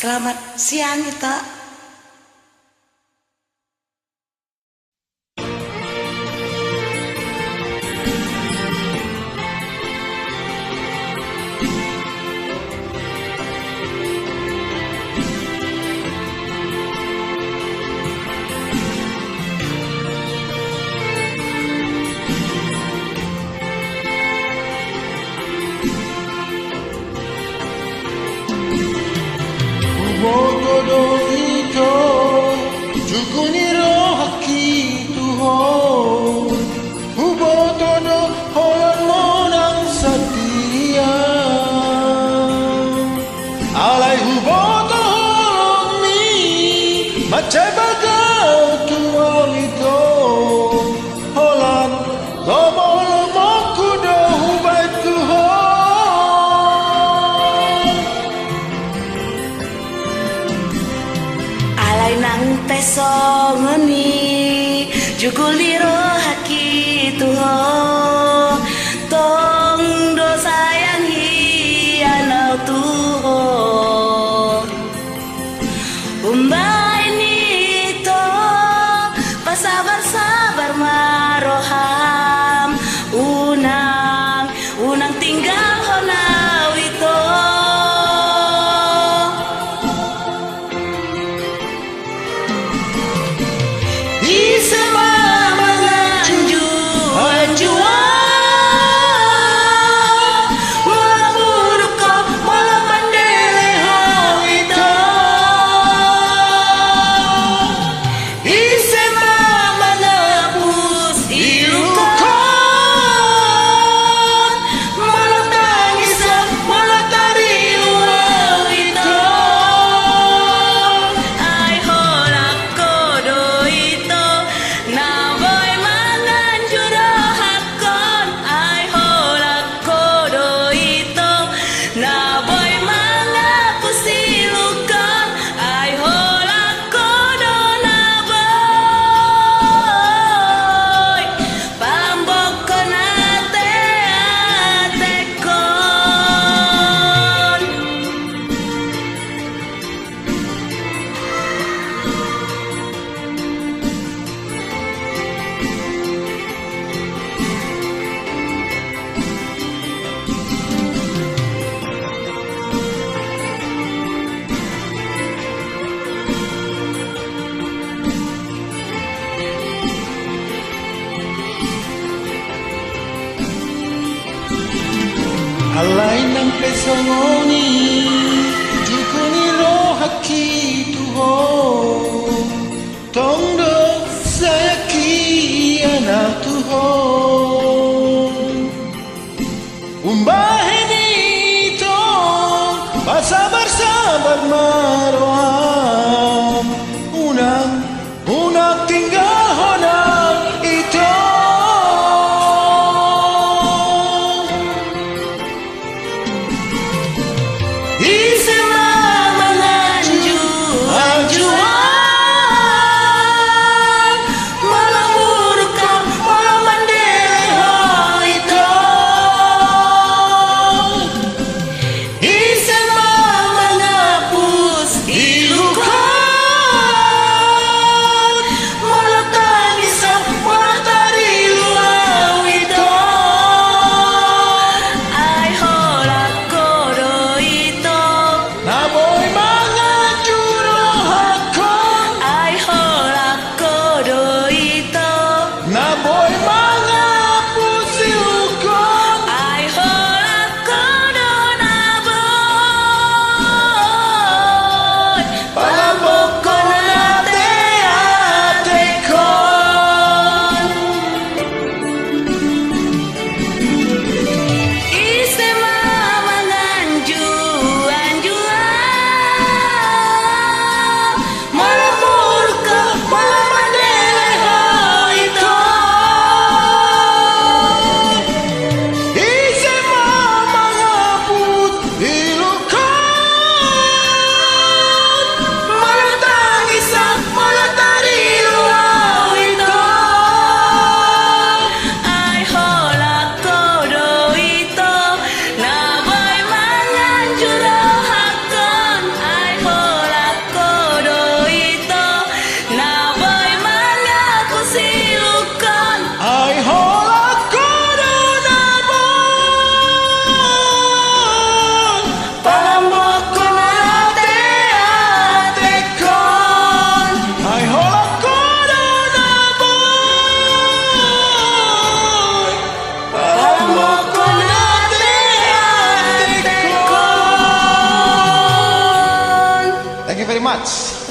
Selamat siang Ita. Bodoh itu jukuniro haki Tuhan. Bodoh holan monang setia. Alai bodoh mi macam bagai Tuhan itu. Holan gobol mokudo hubai Tuhan. Alay nang pesongoni juguliro haki tuho tong do sayang hianau tuho umbai nito pasabar-sabar maroham unang tinggal honau ito. Alay ng pesongoni jukuniro haki Tuhan. Tongdo sayaki anak Tuhan. Umbahin ito pasabar-sabar maroham unang tinggal honang ito. Ilu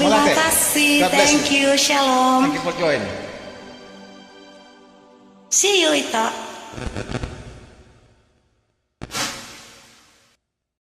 Terima Malate. kasih. God bless Thank you. Shalom. Thank you for joining. See you, Ito.